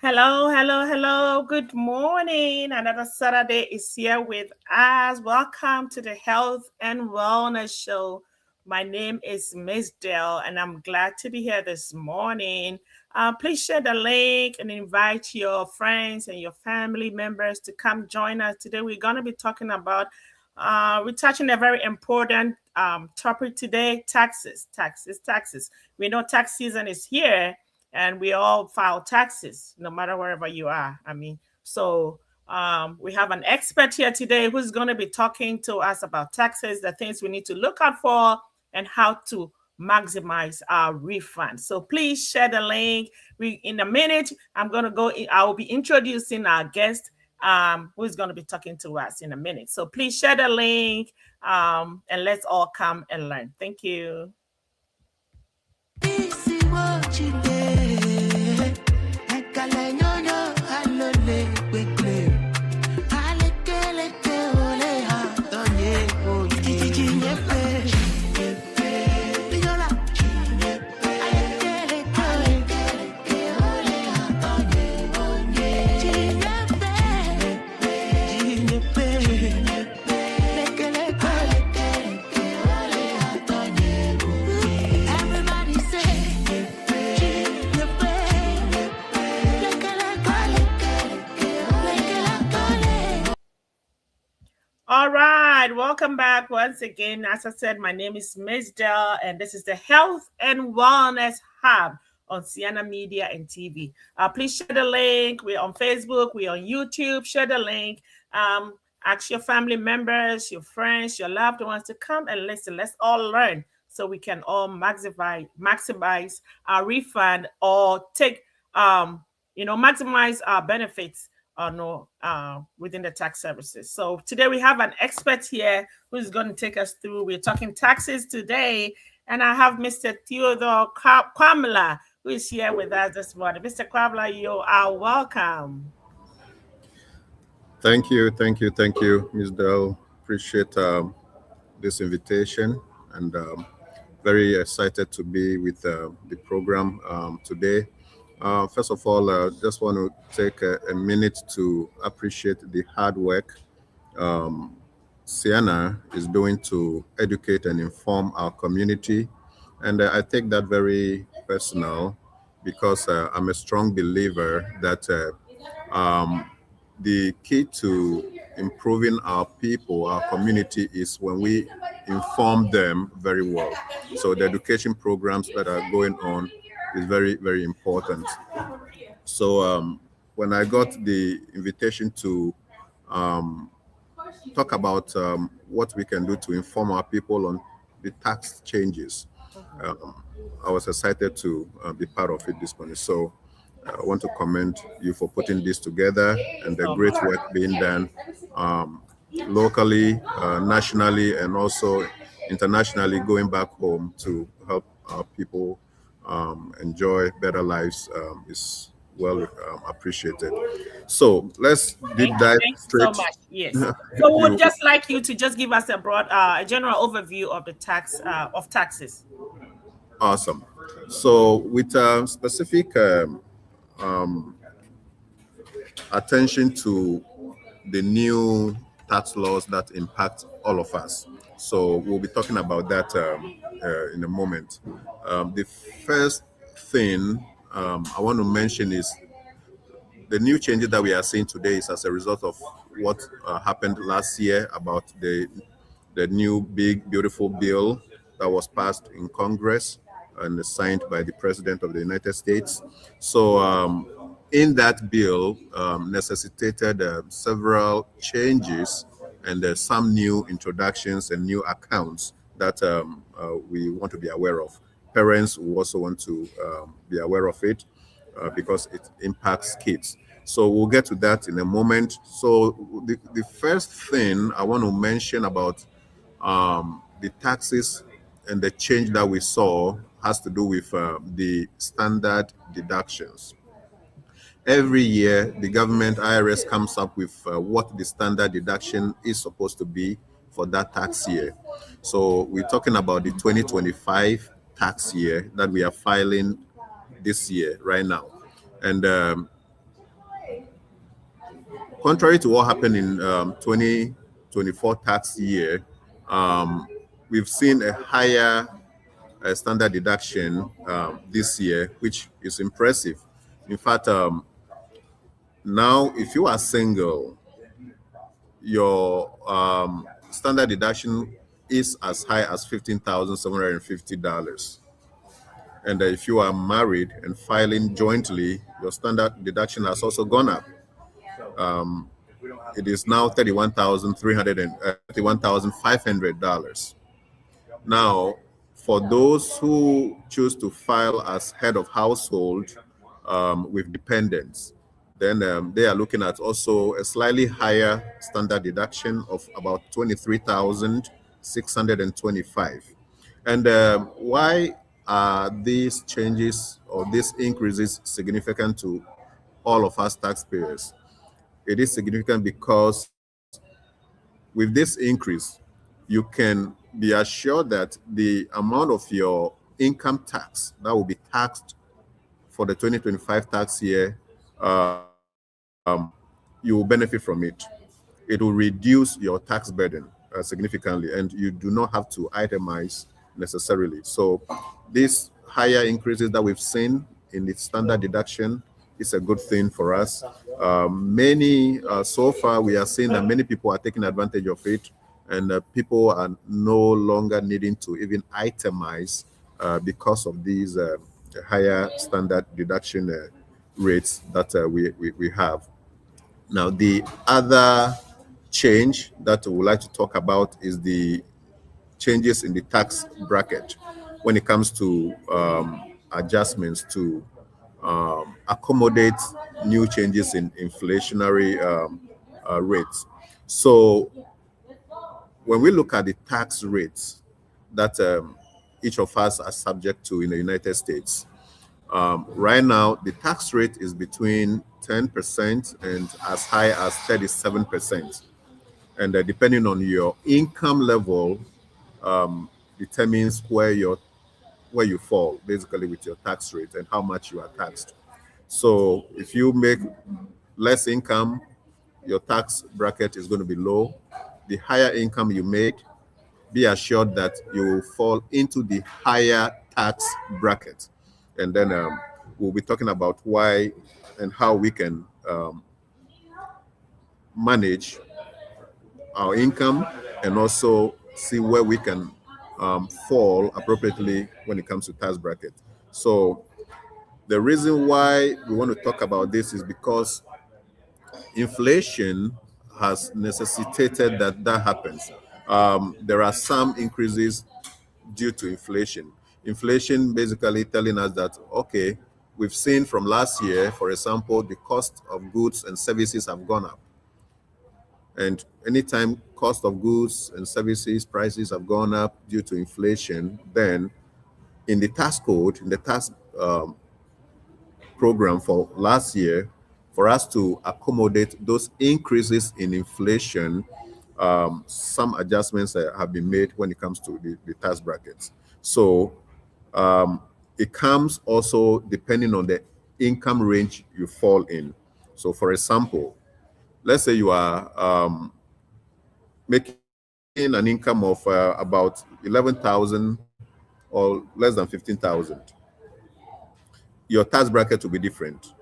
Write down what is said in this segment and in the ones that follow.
Hello, hello, hello. Good morning. Another Saturday is here with us. Welcome to the Health and Wellness Show. My name is Miss Dell, and I'm glad to be here this morning. Please share the link and invite your friends and your family members to come join us. Today, we're going to be talking about, we're touching a very important topic today, taxes. We know tax season is here. And we all file taxes, no matter wherever you are. So we have an expert here today who's going to be talking to us about taxes, the things we need to look out for, and how to maximize our refund. So please share the link. In a minute, I will be introducing our guest who's going to be talking to us in a minute. So please share the link and let's all come and learn. Thank you. right, welcome back once again. As I said, my name is Ms. Dell, and this is the Health and Wellness Hub on Sienna Media and TV. Please share the link. We're on Facebook, we're on YouTube. Share the link. Ask your family members, your friends, your loved ones to come and listen. Let's all learn so we can all maximize our refund or take, maximize our benefits within the tax services. So today we have an expert here who's going to take us through. We're talking taxes today, and I have Mr. Theodore Kwamla, who is here with us this morning. Mr. Kwamla, you are welcome. Thank you, Ms. Dell. Appreciate this invitation, and very excited to be with the program today. First of all, just want to take a minute to appreciate the hard work Sienna is doing to educate and inform our community. And I take that very personal because I'm a strong believer that the key to improving our people, our community, is when we inform them very well. So the education programs that are going on is very, very important. So when I got the invitation to talk about what we can do to inform our people on the tax changes, I was excited to be part of it this morning. So I want to commend you for putting this together and the great work being done locally, nationally, and also internationally, going back home to help our people enjoy better lives is well appreciated. So let's deep dive straight. Thank you so much. Yes. So we would just like you to just give us a broad, a general overview of the taxes. Awesome. So with specific attention to the new tax laws that impact all of us. So we'll be talking about that in a moment. The first thing I want to mention is the new changes that we are seeing today is as a result of what happened last year about the new big beautiful bill that was passed in Congress and signed by the President of the United States. So in that bill necessitated several changes and some new introductions and new accounts that we want to be aware of. Parents will also want to be aware of it because it impacts kids. So we'll get to that in a moment. So the first thing I want to mention about the taxes and the change that we saw has to do with the standard deductions. Every year, the government IRS comes up with what the standard deduction is supposed to be for that tax year. So we're talking about the 2025 tax year that we are filing this year right now. And contrary to what happened in 2024 tax year, we've seen a higher standard deduction this year, which is impressive. In fact, now if you are single, your standard deduction is as high as $15,750. And if you are married and filing jointly, your standard deduction has also gone up. It is now $31,500. Now, for those who choose to file as head of household with dependents, then they are looking at also a slightly higher standard deduction of about $23,625. And why are these changes or these increases significant to all of us taxpayers? It is significant because with this increase, you can be assured that the amount of your income tax that will be taxed for the 2025 tax year, you will benefit from it. It will reduce your tax burden significantly, and you do not have to itemize necessarily. So these higher increases that we've seen in the standard deduction is a good thing for us. So far, we are seeing that many people are taking advantage of it. and people are no longer needing to even itemize because of these higher standard deduction rates that we have. Now, the other change that we would like to talk about is the changes in the tax bracket when it comes to adjustments to accommodate new changes in inflationary rates. So, when we look at the tax rates that each of us are subject to in the United States, right now the tax rate is between 10% and as high as 37%. And depending on your income level, determines where you fall basically with your tax rate and how much you are taxed. So if you make less income, your tax bracket is going to be low. The higher income you make, be assured that you will fall into the higher tax bracket. And then we'll be talking about why and how we can manage our income and also see where we can fall appropriately when it comes to tax bracket. So the reason why we want to talk about this is because inflation has necessitated that happens. There are some increases due to inflation. Inflation basically telling us that, okay, we've seen from last year, for example, the cost of goods and services have gone up. And anytime cost of goods and services prices have gone up due to inflation, then in the tax code, in the tax program for last year, for us to accommodate those increases in inflation, some adjustments have been made when it comes to the tax brackets. So it comes also depending on the income range you fall in. So, for example, let's say you are making an income of about 11,000 or less than 15,000. Your tax bracket will be different.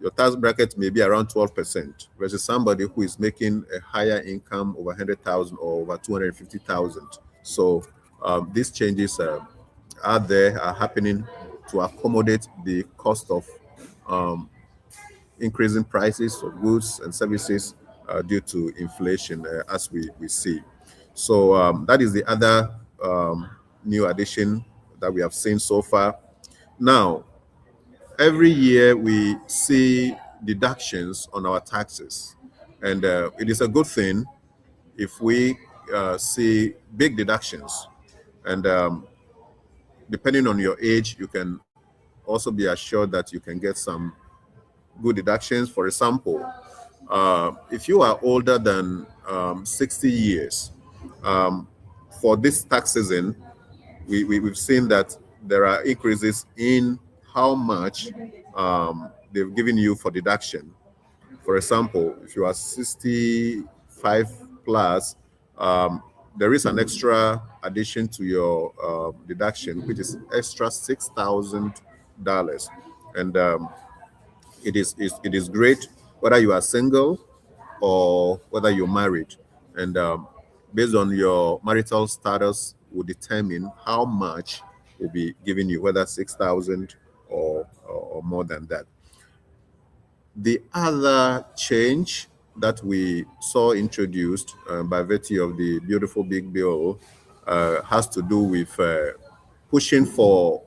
Your tax bracket may be around 12% versus somebody who is making a higher income over 100,000 or over 250,000. So these changes are happening to accommodate the cost of increasing prices of goods and services due to inflation, as we see. So that is the other new addition that we have seen so far. Now, every year we see deductions on our taxes, and it is a good thing if we see big deductions. And depending on your age, you can also be assured that you can get some good deductions. For example, if you are older than 60 years, for this tax season, we've seen that there are increases in how much they've given you for deduction. For example, if you are 65 plus, there is an extra addition to your deduction, which is extra $6,000, and it is great whether you are single or whether you're married, and based on your marital status will determine how much will be given you, whether 6,000 or more than that. The other change that we saw introduced by virtue of the beautiful big bill has to do with pushing for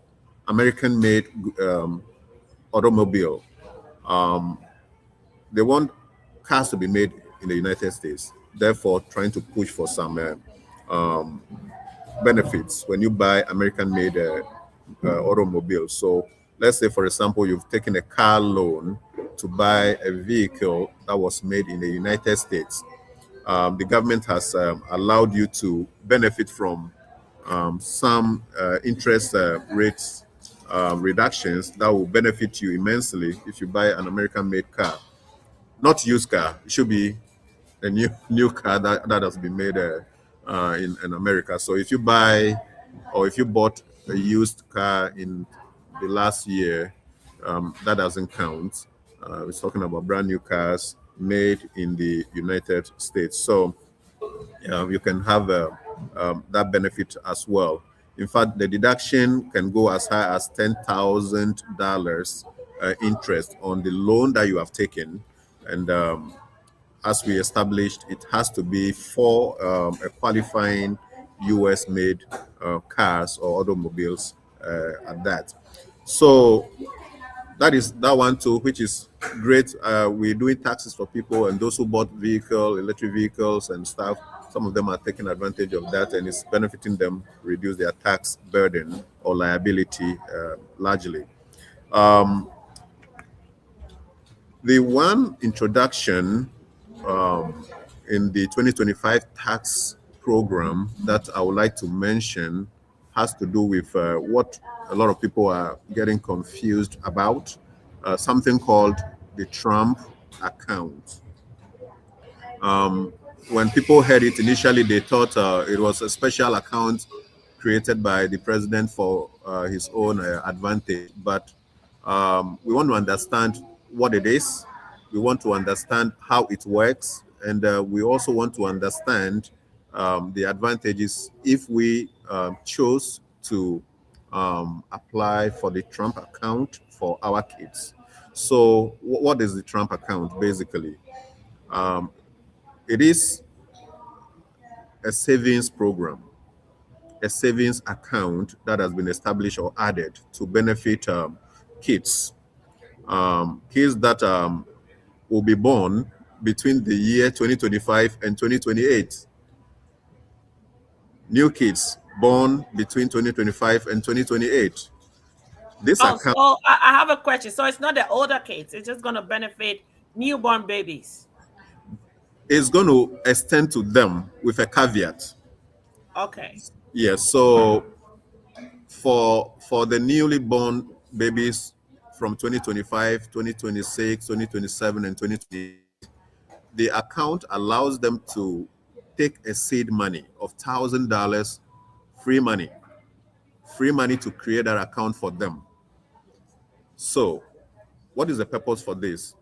American-made automobile. They want cars to be made in the United States, therefore trying to push for some benefits when you buy American-made automobiles. So let's say, for example, you've taken a car loan to buy a vehicle that was made in the United States. The government has allowed you to benefit from some interest rates reductions that will benefit you immensely if you buy an American-made car. Not used car. It should be a new car that has been made in America. So if you buy or if you bought a used car in the last year, that doesn't count. We're talking about brand new cars made in the United States. So you can have that benefit as well. In fact, the deduction can go as high as $10,000 interest on the loan that you have taken. And as we established, it has to be for a qualifying US made cars or automobiles at that. So that is that one too, which is great. We're doing taxes for people and those who bought electric vehicles and stuff. Some of them are taking advantage of that, and it's benefiting them reduce their tax burden or liability largely. The one introduction in the 2025 tax program that I would like to mention has to do with what a lot of people are getting confused about, something called the Trump account. When people heard it initially, they thought it was a special account created by the president for his own advantage. But we want to understand what it is. We want to understand how it works. And we also want to understand the advantages if we chose to apply for the Trump account for our kids. So what is the Trump account basically? It is a savings program, a savings account that has been established or added to benefit kids, kids that will be born between the year 2025 and 2028. New kids born between 2025 and 2028. This account. So I have a question. So it's not the older kids, it's just going to benefit newborn babies. Is going to extend to them with a caveat. Okay. Yes. So for the newly born babies from 2025, 2026, 2027, and 2028, the account allows them to take a seed money of $1,000, free money to create that account for them. So, what is the purpose for this?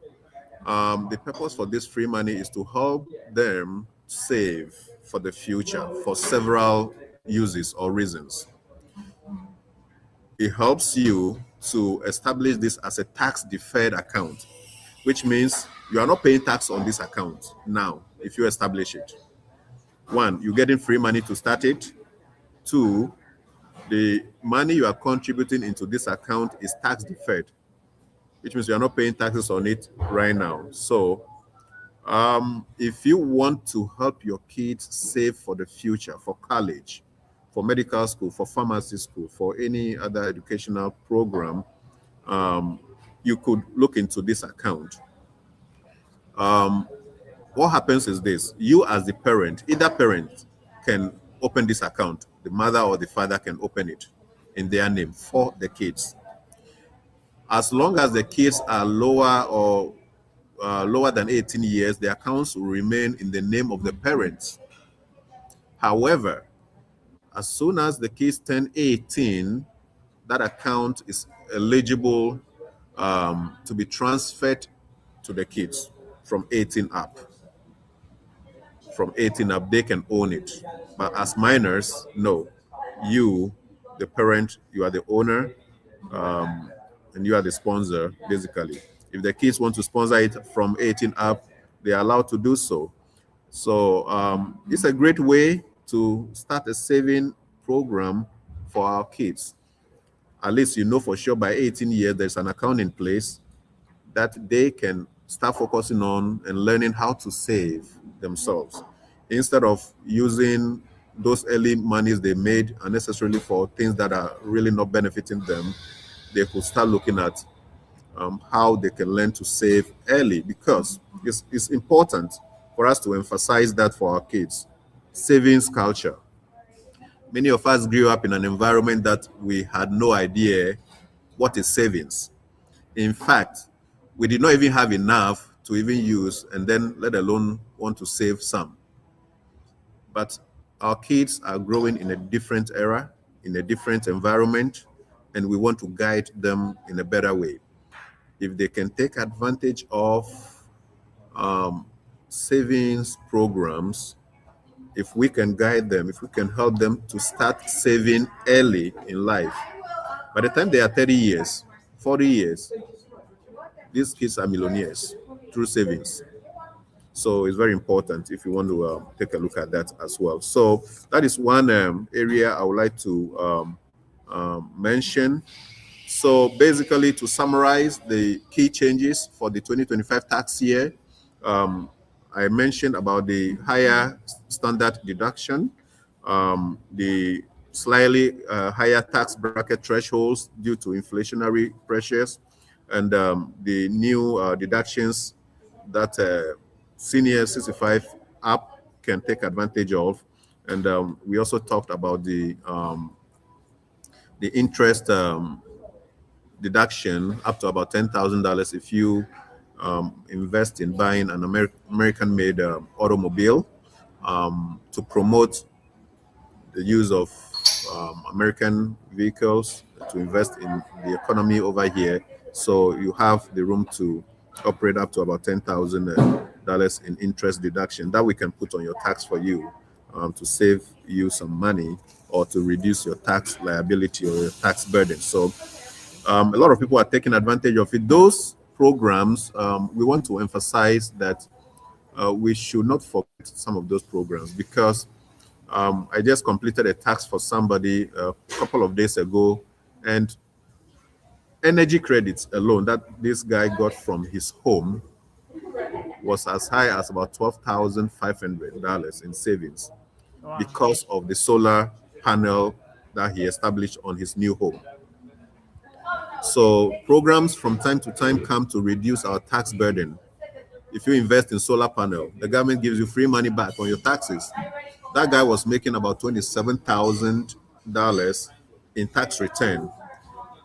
The purpose for this free money is to help them save for the future for several uses or reasons. It helps you to establish this as a tax deferred account, which means you are not paying tax on this account now if you establish it. One, you're getting free money to start it. Two, the money you are contributing into this account is tax deferred, which means you are not paying taxes on it right now. So if you want to help your kids save for the future, for college, for medical school, for pharmacy school, for any other educational program, you could look into this account. What happens is this: you as the parent, either parent can open this account, the mother or the father can open it in their name for the kids. As long as the kids are lower than 18 years, the accounts will remain in the name of the parents. However, as soon as the kids turn 18, that account is eligible to be transferred to the kids from 18 up. From 18 up, they can own it. But as minors, no. You, the parent, you are the owner, and you are the sponsor, basically. If the kids want to sponsor it from 18 up, they are allowed to do so. So it's a great way to start a saving program for our kids. At least you know for sure by 18 years there's an account in place that they can start focusing on and learning how to save themselves instead of using those early monies they made unnecessarily for things that are really not benefiting them. They could start looking at how they can learn to save early, because it's important for us to emphasize that for our kids. Savings culture. Many of us grew up in an environment that we had no idea what is savings. In fact, we did not even have enough to even use, and then let alone want to save some. But our kids are growing in a different era, in a different environment, and we want to guide them in a better way. If they can take advantage of savings programs, if we can guide them, if we can help them to start saving early in life, by the time they are 30 years, 40 years, these kids are millionaires through savings. So it's very important if you want to take a look at that as well. So that is one area I would like to mention. So basically, to summarize the key changes for the 2025 tax year, I mentioned about the higher standard deduction, the slightly higher tax bracket thresholds due to inflationary pressures, and the new deductions that senior 65 up can take advantage of. And we also talked about the interest deduction up to about $10,000 if you invest in buying an American-made automobile, to promote the use of American vehicles, to invest in the economy over here. So you have the room to operate up to about $10,000 in interest deduction that we can put on your tax for you, to save you some money or to reduce your tax liability or your tax burden. So a lot of people are taking advantage of it. Those programs, we want to emphasize that we should not forget some of those programs, because I just completed a tax for somebody a couple of days ago, and energy credits alone that this guy got from his home was as high as about $12,500 in savings. Wow. Because of the solar panel that he established on his new home. So programs from time to time come to reduce our tax burden. If you invest in solar panel, the government gives you free money back on your taxes. That guy was making about $27,000 in tax return.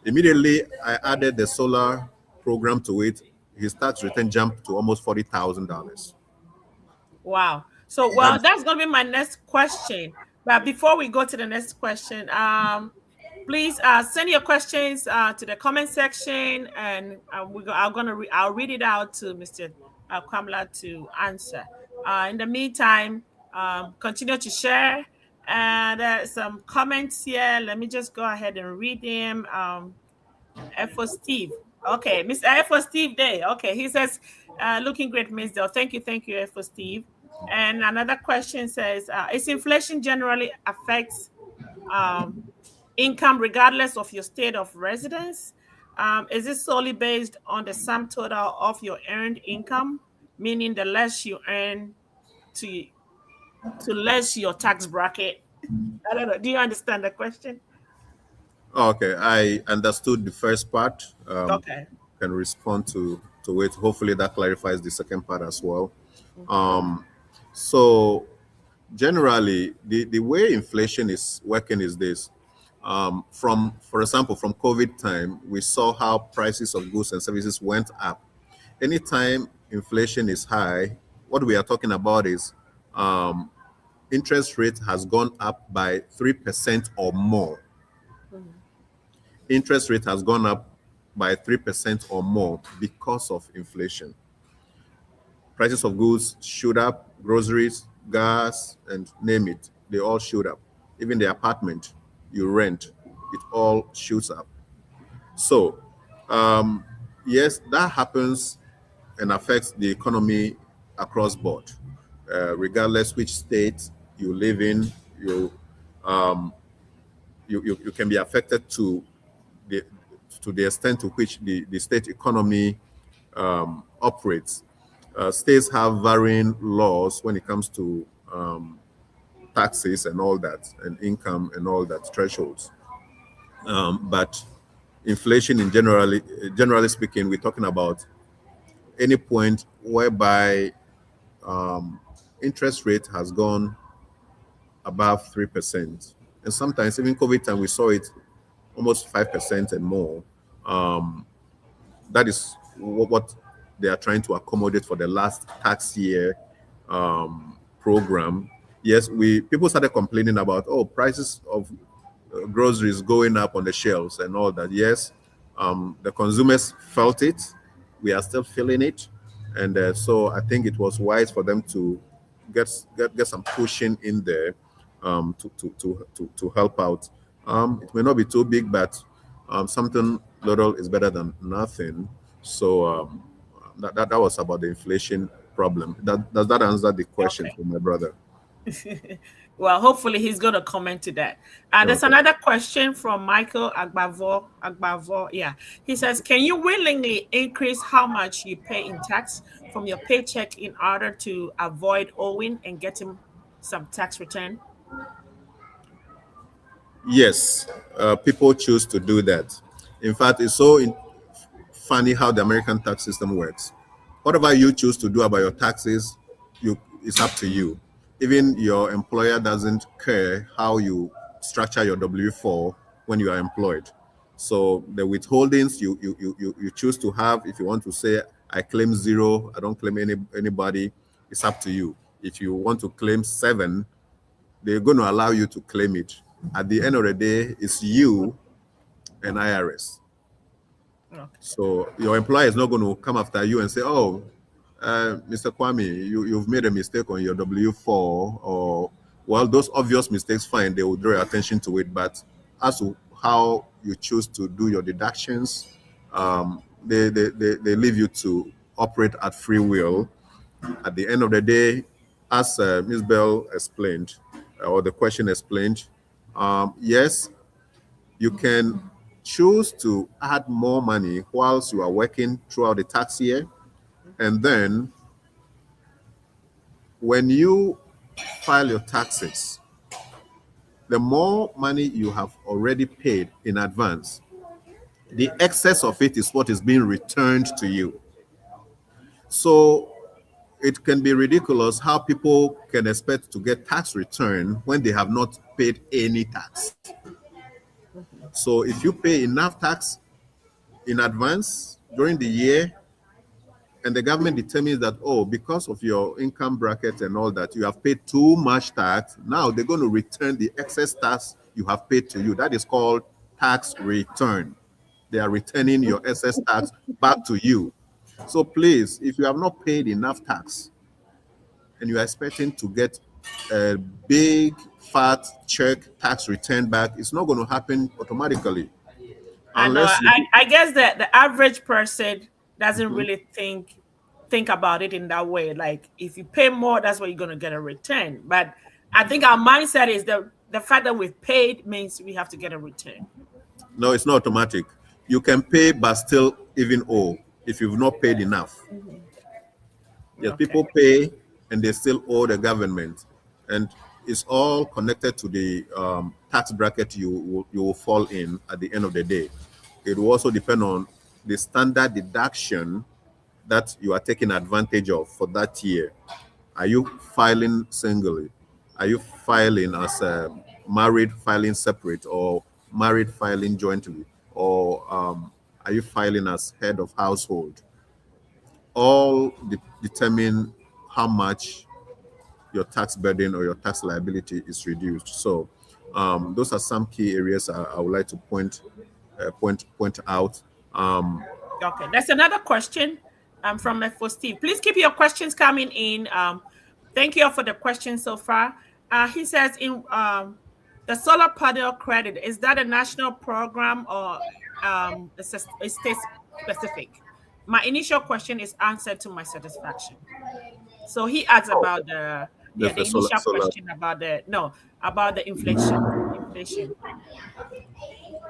Immediately, I added the solar program to it. His tax return jumped to almost $40,000. Wow. So, well, that's going to be my next question. But before we go to the next question, please send your questions to the comment section, and I'll read it out to Mr. Kwamla to answer. In the meantime, continue to share. And there's some comments here. Let me just go ahead and read them. F for Steve. Okay, Mr. F for Steve Day. Okay, he says, looking great, Ms. Dell. Thank you, F for Steve. And another question says, is inflation generally affects income regardless of your state of residence? Is it solely based on the sum total of your earned income, meaning the less you earn to less your tax bracket? I don't know. Do you understand the question? Okay, I understood the first part. Okay. Can respond to it. Hopefully that clarifies the second part as well. So generally, the way inflation is working is this. For example, from COVID time, we saw how prices of goods and services went up. Anytime inflation is high, what we are talking about is interest rate has gone up by 3% or more. Interest rate has gone up by 3% or more because of inflation. Prices of goods shoot up, groceries, gas, and name it, they all shoot up. Even the apartment you rent, it all shoots up. So, yes, that happens and affects the economy across board, regardless which state you live in. You can be affected to the extent to which the state economy operates. States have varying laws when it comes to taxes and all that, and income and all that, thresholds. But inflation, in generally speaking, we're talking about any point whereby interest rate has gone above 3%, and sometimes even COVID time we saw it almost 5% and more. That is what they are trying to accommodate for the last tax year program. Yes, people started complaining about prices of groceries going up on the shelves and all that. Yes, the consumers felt it. We are still feeling it, and so I think it was wise for them to get some pushing in there to help out. It may not be too big, but something little is better than nothing. So that was about the inflation problem. Does that answer the question Okay. for my brother? Well, hopefully he's going to comment to that. There's Okay. another question from Michael Agbavo. Agbavo, yeah. He says, can you willingly increase how much you pay in tax from your paycheck in order to avoid owing and getting some tax return? Yes, people choose to do that. In fact, it's funny how the American tax system works. Whatever you choose to do about your taxes, it's up to you. Even your employer doesn't care how you structure your W-4 when you are employed. So the withholdings you choose to have, if you want to say I claim zero, I don't claim anybody, it's up to you. If you want to claim 7, they're going to allow you to claim it. At the end of the day, it's you and IRS. Okay. So your employer is not going to come after you and say, "Oh, Mr. Kwame, you've made a mistake on your W-4," or, well, those obvious mistakes, fine, they will draw your attention to it. But as to how you choose to do your deductions, they leave you to operate at free will. At the end of the day, as Ms. Bell explained, or the question explained, yes, you can choose to add more money whilst you are working throughout the tax year. And then when you file your taxes, the more money you have already paid in advance, the excess of it is what is being returned to you. So it can be ridiculous how people can expect to get tax return when they have not paid any tax. So if you pay enough tax in advance during the year, and the government determines that, oh, because of your income bracket and all that, you have paid too much tax, now they're going to return the excess tax you have paid to you. That is called tax return. They are returning your excess tax back to you. So please, if you have not paid enough tax and you are expecting to get a big fat check tax return back, it's not going to happen automatically. I know. Unless you, I guess that the average person doesn't Mhm. really think about it in that way. Like if you pay more, that's what you're gonna get a return. But I think our mindset is the fact that we've paid means we have to get a return. No, it's not automatic. You can pay but still even owe if you've not paid enough. Yes, Okay. people pay and they still owe the government, and it's all connected to the tax bracket you will fall in at the end of the day. It will also depend on the standard deduction that you are taking advantage of for that year. Are you filing singly? Are you filing as a married filing separate, or married filing jointly, or are you filing as head of household? All determine how much your tax burden or your tax liability is reduced. So those are some key areas I would like to point out. Okay. There's another question from for Steve. Please keep your questions coming in. Thank you all for the questions so far. He says in the solar panel credit, is that a national program or a state specific? My initial question is answered to my satisfaction. So he asks about There's the the initial solar. question about about the inflation.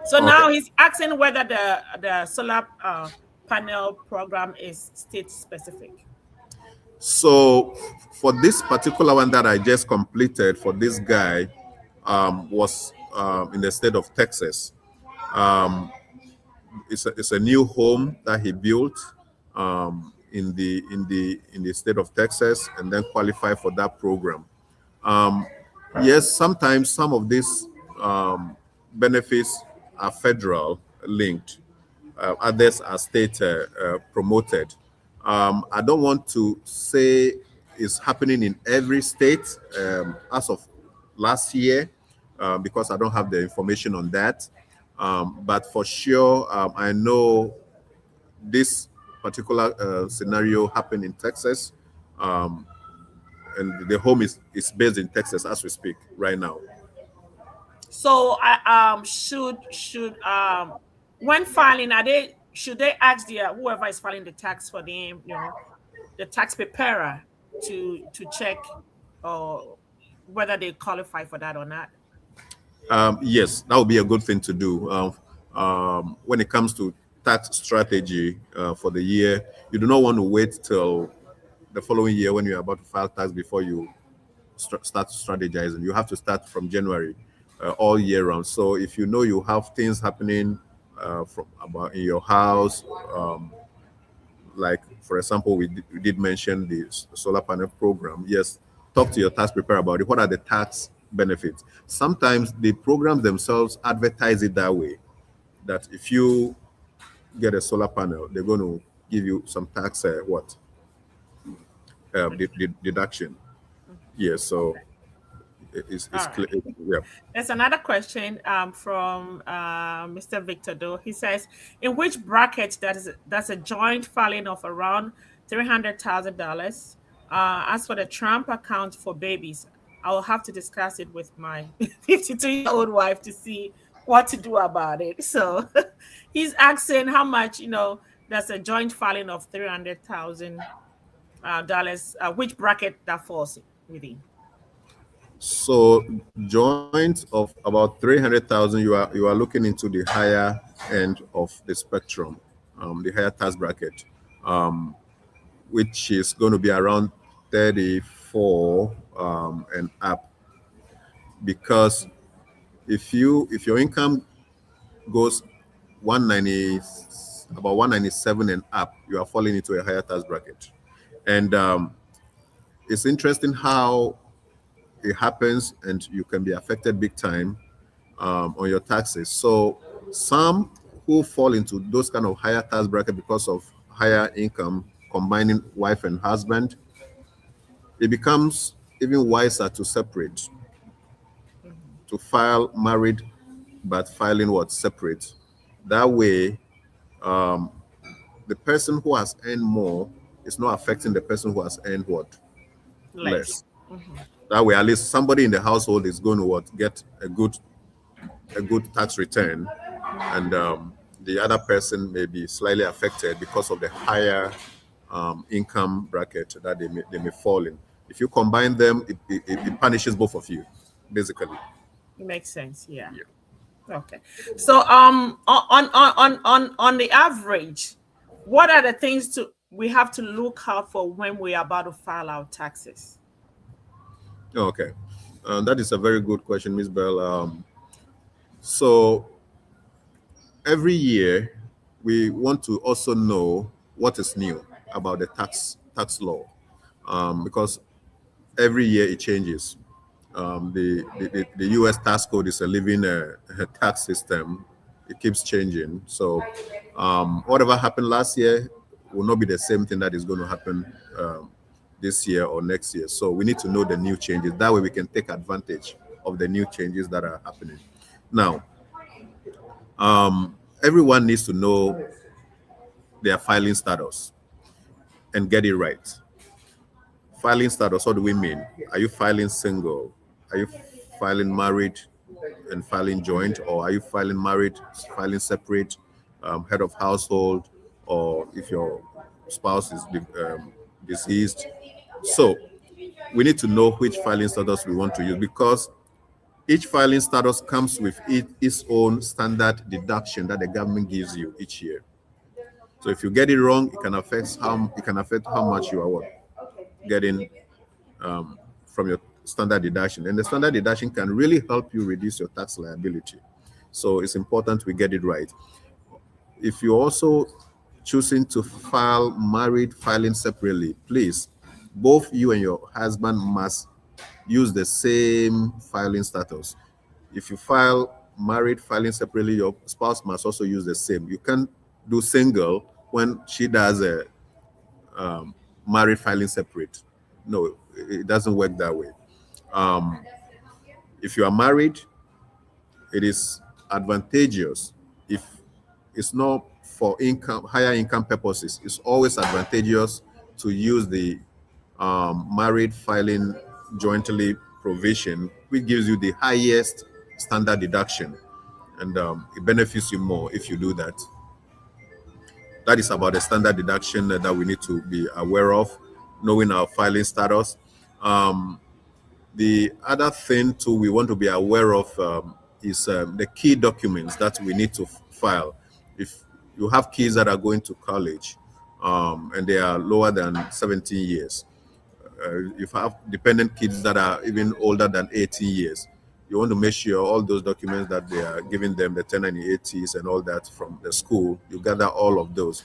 So Okay. now he's asking whether the solar panel program is state specific. So for this particular one that I just completed for this guy, was in the state of Texas. Um, it's a new home that he built in the state of Texas, and then qualify for that program. Um, yes, sometimes some of these benefits are federal linked, others are state promoted. I don't want to say it's happening in every state as of last year because I don't have the information on that. But for sure, I know this particular scenario happened in Texas. Um, and the home is based in Texas as we speak right now. So I should when filing, are they should they ask the whoever is filing the tax for them, the tax preparer to check whether they qualify for that or not? Yes, that would be a good thing to do. When it comes to tax strategy for the year, you do not want to wait till the following year when you're about to file tax before you start strategizing. You have to start from January all year round. So if you know you have things happening from about in your house, like for example, we did mention the solar panel program. Yes, talk to your tax preparer about it. What are the tax benefits? Sometimes the programs themselves advertise it that way, that if you get a solar panel, they're going to give you some tax deduction. Yeah, so it's All clear. right. Yeah. There's another question from Mr. Victor Do. He says, in which bracket that's a joint filing of around $300,000? As for the Trump account for babies, I will have to discuss it with my 52-year-old wife to see what to do about it. So he's asking how much, that's a joint filing of $300,000, which bracket that falls within. So joint of about 300,000, you are looking into the higher end of the spectrum, the higher tax bracket, which is going to be around 34 and up. Because if your income goes 190, about 197 and up, you are falling into a higher tax bracket. And it's interesting how it happens, and you can be affected big time on your taxes. So some who fall into those kind of higher tax bracket because of higher income, combining wife and husband, it becomes even wiser to separate, to file married, but filing what separate. That way, the person who has earned more is not affecting the person who has earned what Less. less. That way, at least somebody in the household is going to get a good tax return, and the other person may be slightly affected because of the higher income bracket that they may fall in. If you combine them, it punishes both of you, basically. It makes sense. Yeah. Yeah. Okay. So on the average, what are the things we have to look out for when we are about to file our taxes? Okay, that is a very good question, Miss Bell. So every year we want to also know what is new about the tax law, because every year it changes. The U.S. tax code is a living tax system. It keeps changing. So whatever happened last year will not be the same thing that is going to happen this year or next year. So we need to know the new changes. That way we can take advantage of the new changes that are happening. Now, everyone needs to know their filing status and get it right. Filing status, what do we mean? Are you filing single? Are you filing married and filing joint? Or are you filing married, filing separate, head of household, or if your spouse is deceased? So we need to know which filing status we want to use, because each filing status comes with its own standard deduction that the government gives you each year. So if you get it wrong, it can affect how much you are getting from your standard deduction. And the standard deduction can really help you reduce your tax liability. So it's important we get it right. If you're also choosing to file married, filing separately, please, both you and your husband must use the same filing status. If you file married, filing separately, your spouse must also use the same. You can't do single when she does a married, filing separate. No, it doesn't work that way. If you are married, it is advantageous. If it's not for higher income purposes, it's always advantageous to use the married filing jointly provision, which gives you the highest standard deduction, and it benefits you more if you do that. That is about the standard deduction that we need to be aware of, knowing our filing status. Um, the other thing too we want to be aware of is the key documents that we need to file. If you have kids that are going to college and they are lower than 17 years, if you have dependent kids that are even older than 18 years, you want to make sure all those documents that they are giving them, the 1090 and all that from the school, you gather all of those.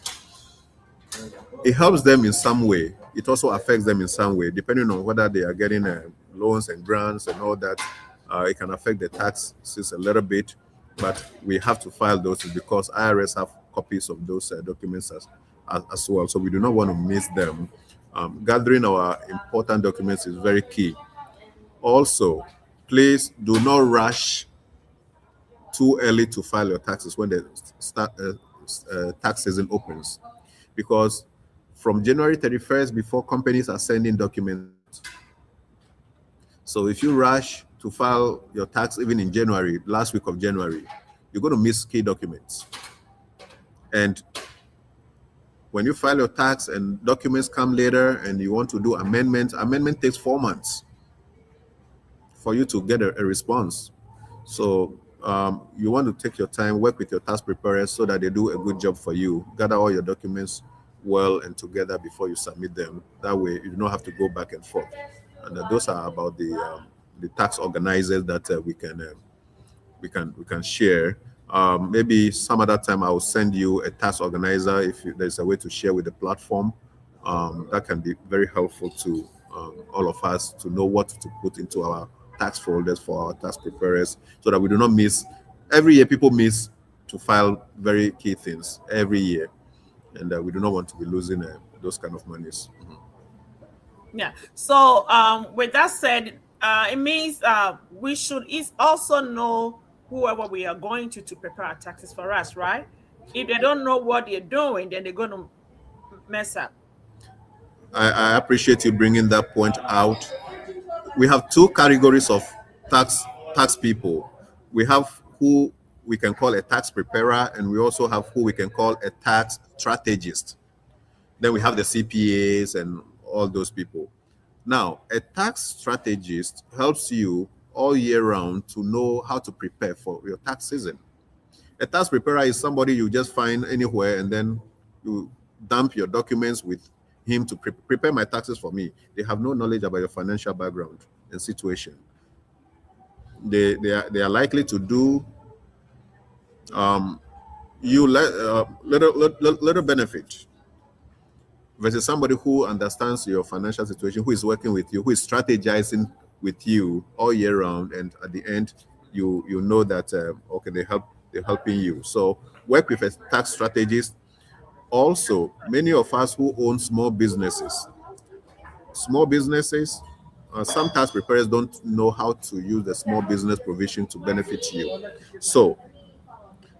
It helps them in some way. It also affects them in some way, depending on whether they are getting loans and grants and all that. It can affect the taxes a little bit, but we have to file those because IRS have copies of those documents as well. So we do not want to miss them. Gathering our important documents is very key. Also, please do not rush too early to file your taxes when the tax season opens, because from January 31st, before companies are sending documents out. So if you rush to file your tax even in January, last week of January, you're going to miss key documents. And when you file your tax and documents come later and you want to do amendment takes 4 months for you to get a response. So you want to take your time, work with your tax preparers so that they do a good job for you. Gather all your documents well and together before you submit them. That way you do not have to go back and forth. And those are about the tax organizers that we can share. Maybe some other time I will send you a tax organizer if there's a way to share with the platform. That can be very helpful to all of us to know what to put into our tax folders for our tax preparers, so that we do not miss. Every year people miss to file very key things every year, and we do not want to be losing those kind of monies. Yeah. So with that said, it means we should also know whoever we are going to prepare our taxes for us, right? If they don't know what they're doing, then they're going to mess up. I appreciate you bringing that point out. We have two categories of tax people. We have who we can call a tax preparer, and we also have who we can call a tax strategist. Then we have the CPAs and all those people. Now, a tax strategist helps you all year round to know how to prepare for your tax season. A tax preparer is somebody you just find anywhere and then you dump your documents with him to prepare my taxes for me. They have no knowledge about your financial background and situation. They are likely to do you little benefit versus somebody who understands your financial situation, who is working with you, who is strategizing with you all year round, and at the end you know that okay, they're helping you. So work with a tax strategist. Also, many of us who own small businesses, some tax preparers don't know how to use the small business provision to benefit you. So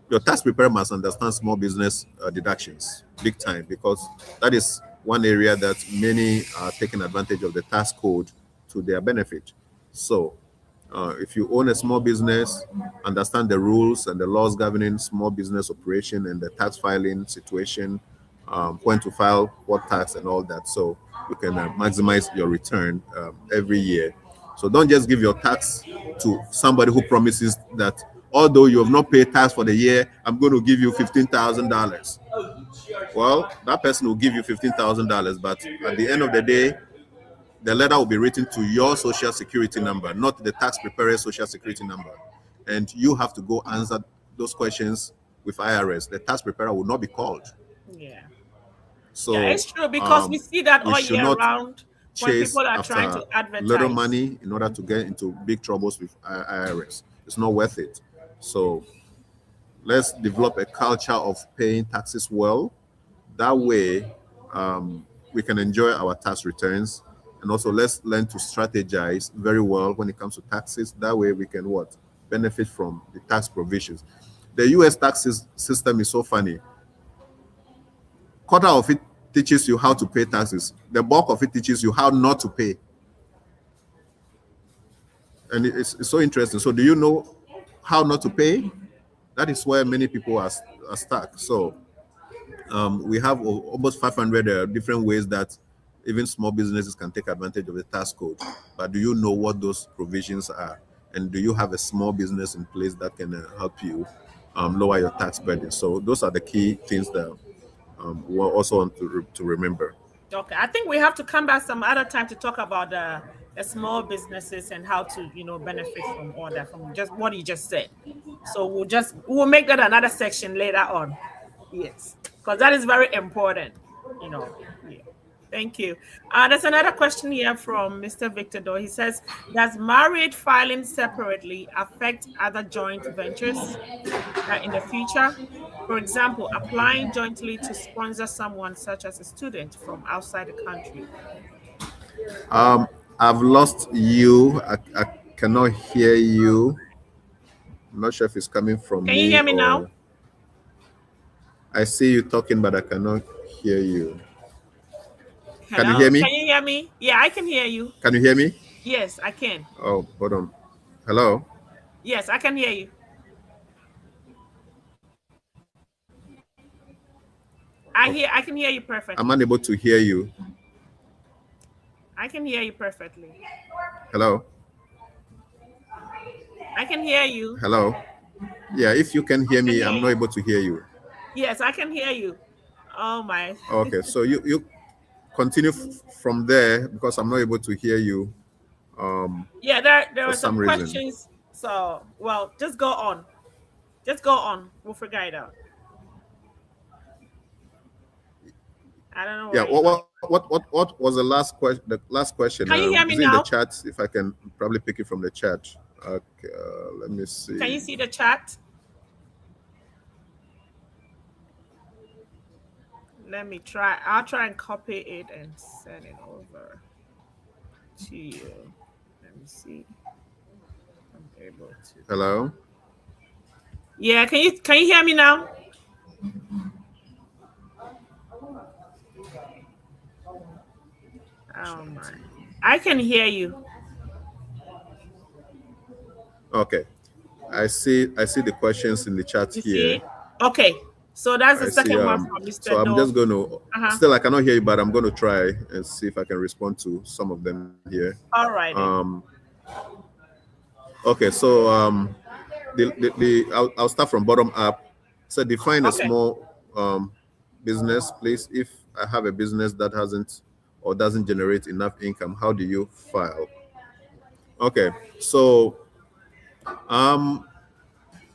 your tax preparer must understand small business deductions big time, because that is one area that many are taking advantage of the tax code to their benefit. So if you own a small business, understand the rules and the laws governing small business operation and the tax filing situation, when to file what tax and all that, so you can maximize your return every year. So don't just give your tax to somebody who promises that although you have not paid tax for the year, I'm going to give you $15,000. Well, that person will give you $15,000, but at the end of the day, the letter will be written to your social security number, not the tax preparer's social security number. And you have to go answer those questions with IRS. The tax preparer will not be called. Yeah. So yeah, it's true, because we see that we all should year not round when chase people are trying to after advertise. little money in order to get into big troubles with IRS. It's not worth it. So let's develop a culture of paying taxes well. That way, we can enjoy our tax returns, and also let's learn to strategize very well when it comes to taxes. That way, we can benefit from the tax provisions. The U.S. tax system is so funny. Quarter of it teaches you how to pay taxes. The bulk of it teaches you how not to pay. And it's so interesting. So do you know how not to pay? That is where many people are stuck. So we have almost 500 different ways that even small businesses can take advantage of the tax code. But do you know what those provisions are? And do you have a small business in place that can help you lower your tax burden? So those are the key things that we also want to remember. Okay, I think we have to come back some other time to talk about the small businesses and how to benefit from all that, from just what you just said. So we'll make that another section later on. Yes, because that is very important. Yeah. Thank you. There's another question here from Mr. Victor Doe. He says, does married filing separately affect other joint ventures in the future? For example, applying jointly to sponsor someone such as a student from outside the country. I've lost you. I cannot hear you. I'm not sure if it's coming from me. Can you hear me now? I see you talking, but I cannot hear you. Hello? Can you hear me? Can you hear me? Yeah, I can hear you. Can you hear me? Yes, I can. Oh, hold on. Hello? Yes, I can hear you. I can hear you perfectly. I'm unable to hear you. I can hear you perfectly. Hello? I can hear you. Hello? Yeah, if you can hear me, I'm not able to hear you. Yes, I can hear you. Oh my. Okay, so you continue from there because I'm not able to hear you. Yeah, there are some questions. So, well, just go on. Just go on. We'll figure it out. I don't know. Yeah. What was the last question? The last question. Can you hear me is now? In the chat, if I can probably pick it from the chat. Okay. Let me see. Can you see the chat? Let me try. I'll try and copy it and send it over to you. Let me see. I'm able to. Hello. Yeah. Can you hear me now? Oh my. I can hear you. Okay. I see the questions in the chat you here. See? Okay. So that's the second one from Mr. So I'm just going to, still I cannot hear you, but I'm going to try and see if I can respond to some of them here. All right. Okay, so I'll start from bottom up. So define a small business, please. If I have a business that doesn't generate enough income, how do you file? Okay, so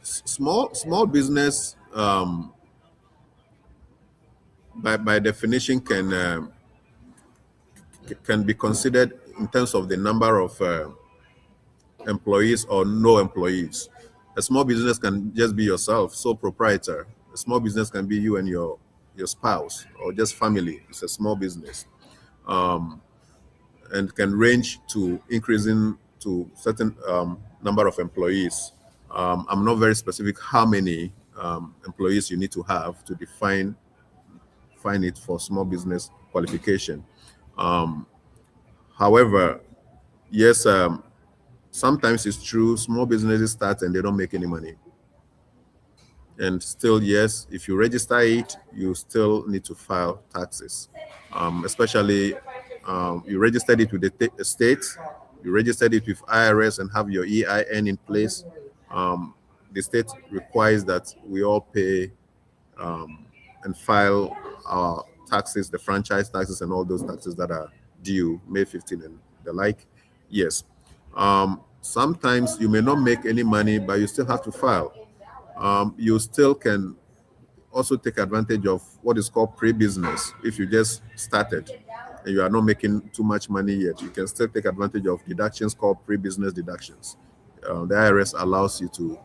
small business by definition can be considered in terms of the number of employees or no employees. A small business can just be yourself, sole proprietor. A small business can be you and your spouse or just family. It's a small business, and can range to increasing to certain number of employees. I'm not very specific how many employees you need to have to define it for small business qualification. However, yes, sometimes it's true, small businesses start and they don't make any money. And still, yes, if you register it, you still need to file taxes. Especially, you registered it with the state, you registered it with IRS and have your EIN in place. The state requires that we all pay and file our taxes, the franchise taxes and all those taxes that are due May 15 and the like. Yes. Sometimes you may not make any money, but you still have to file. You still can also take advantage of what is called pre-business. If you just started and you are not making too much money yet, you can still take advantage of deductions called pre-business deductions. The IRS allows you to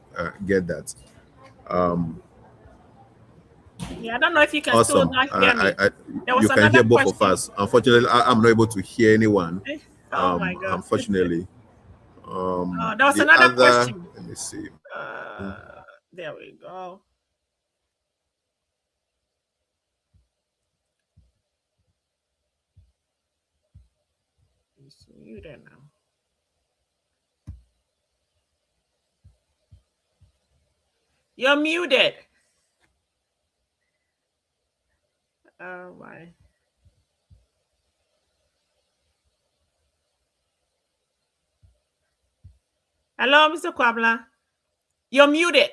get that. Yeah, I don't know if you can still not hear me. You can hear both of us. Unfortunately, I'm not able to hear anyone. Oh my God. Unfortunately. There was another question. Let me see. There we go. He's muted now. You're muted. Oh my. Hello, Mr. Kwabla. You're muted.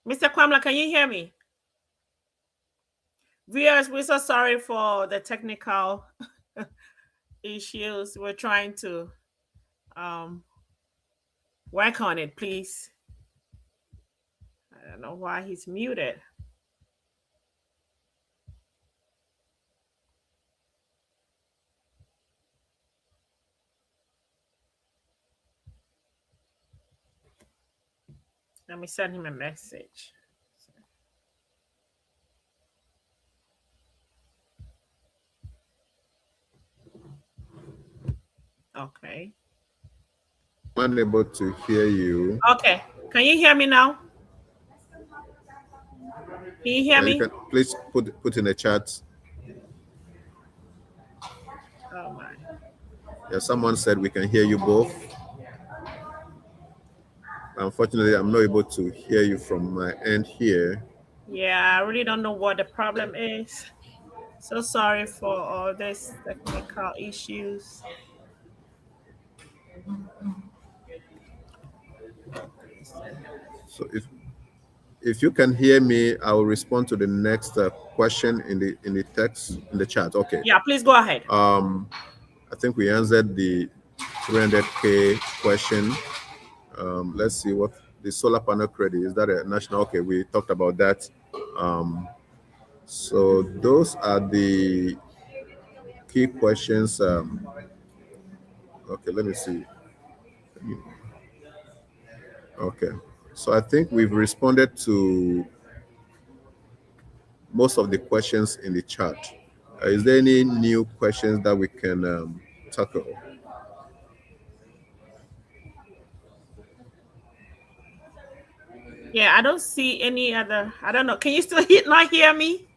Mr. Kwamla, can you hear me? Viewers, we're so sorry for the technical issues. We're trying to work on it, please. I don't know why he's muted. Let me send him a message. Okay. I'm unable to hear you. Okay. Can you hear me now? Can you hear me? You can please put in the chat. Oh my. Yeah, someone said we can hear you both. Unfortunately, I'm not able to hear you from my end here. Yeah, I really don't know what the problem is. So sorry for all these technical issues. So if you can hear me, I will respond to the next question in the text in the chat. Okay. Yeah, please go ahead. I think we answered the 300K question. Let's see what the solar panel credit is. That a national? Okay, we talked about that. So those are the key questions. Okay, let me see. Okay, so I think we've responded to most of the questions in the chat. Is there any new questions that we can tackle? Yeah, I don't see any other. I don't know. Can you still not hear me?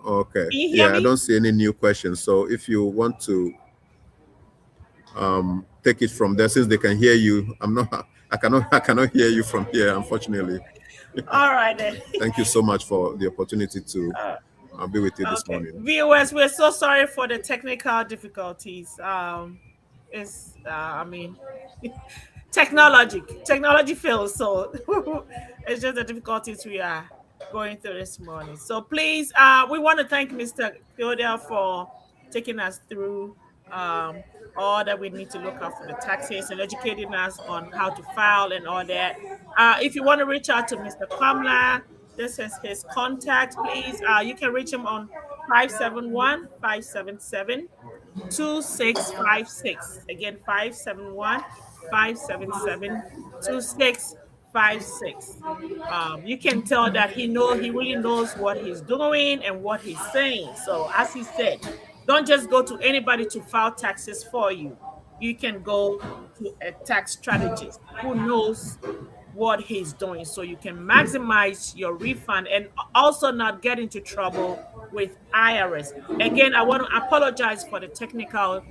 Okay. Can you hear me? I don't see any new questions. So if you want to take it from there, since they can hear you, I cannot hear you from here, unfortunately. All right then. Thank you so much for the opportunity to be with you this morning. Viewers, we're so sorry for the technical difficulties. Technology fails, so it's just the difficulties we are going through this morning. So please, we want to thank Mr. Theodore for taking us through all that we need to look out for the taxes and educating us on how to file and all that. If you want to reach out to Mr. Kwamla, this is his contact, please. You can reach him on 571-577-2656. Again, 571-577-2656. You can tell that he really knows what he's doing and what he's saying. So as he said, don't just go to anybody to file taxes for you. You can go to a tax strategist who knows what he's doing, so you can maximize your refund and also not get into trouble with IRS. Again, I want to apologize for the technical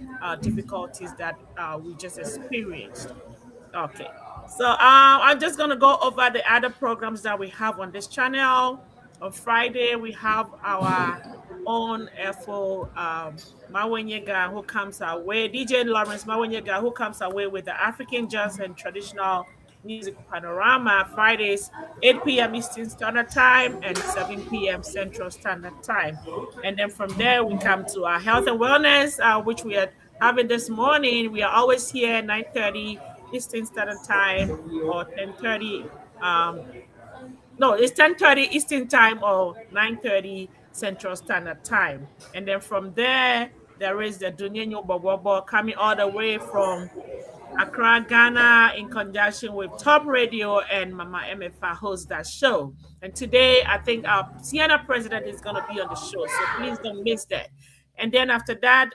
difficulties that we just experienced. Okay, so I'm just going to go over the other programs that we have on this channel. On Friday, we have our own FO Mawenyega, who comes our way, DJ Lawrence Mawenyega, who comes our way with the African jazz and traditional music panorama, Fridays 8 p.m. Eastern Standard Time and 7 p.m. Central Standard Time. And then from there we come to our health and wellness, which we are having this morning. We are always here 9:30 Eastern Standard Time or 10:30. No, it's 10:30 Eastern Time or 9:30 Central Standard Time. And then from there is the Dunyenyo Bobobo coming all the way from Accra, Ghana, in conjunction with Top Radio and Mama MFA host that show. And today, I think our Sienna president is going to be on the show, so please don't miss that. And then after that,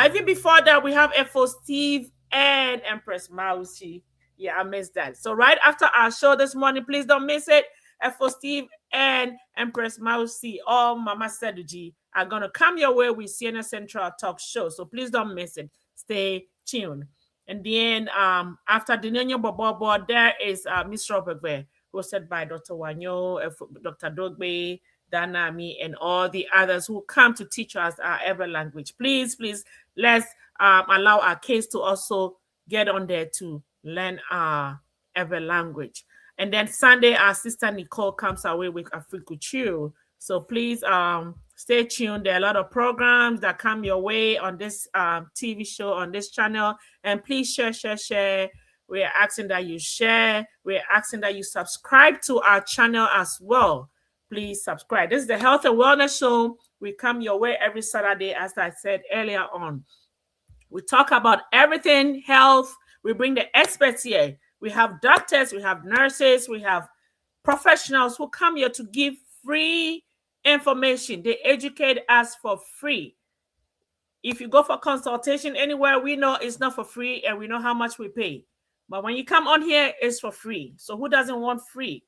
even before that, we have FO Steve and Empress Mausi. Yeah, I missed that. So right after our show this morning, please don't miss it. FO Steve and Empress Mausi, or Mama Seduji, are going to come your way with Sienna Central Talk Show. So please don't miss it. Stay tuned. And then after the Nino Bobo, there is Miss Robert, hosted by Dr. Wanyo, Dr. Dogbe, Danami, and all the others who come to teach us our Ever language. Please, let's allow our kids to also get on there to learn our Ever language. And then Sunday, our sister Nicole comes away with Africulture. So please stay tuned. There are a lot of programs that come your way on this TV show, on this channel. And please share. We're asking that you share. We're asking that you subscribe to our channel as well. Please subscribe. This is the Health and Wellness Show. We come your way every Saturday, as I said earlier on. We talk about everything health. We bring the experts here. We have doctors, we have nurses, we have professionals who come here to give free information. They educate us for free. If you go for consultation anywhere, we know it's not for free and we know how much we pay. But when you come on here, it's for free. So who doesn't want free?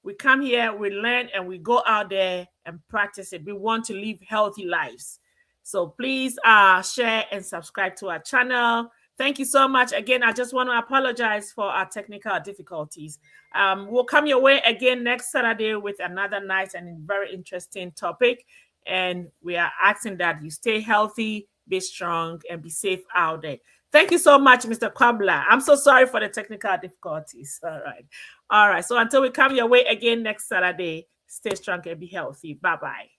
We come here, we learn, and we go out there and practice it. We want to live healthy lives. So please share and subscribe to our channel. Thank you so much. Again, I just want to apologize for our technical difficulties. We'll come your way again next Saturday with another nice and very interesting topic. And we are asking that you stay healthy, be strong, and be safe out there. Thank you so much, Mr. Kwabla. I'm so sorry for the technical difficulties. All right. So until we come your way again next Saturday, stay strong and be healthy. Bye-bye.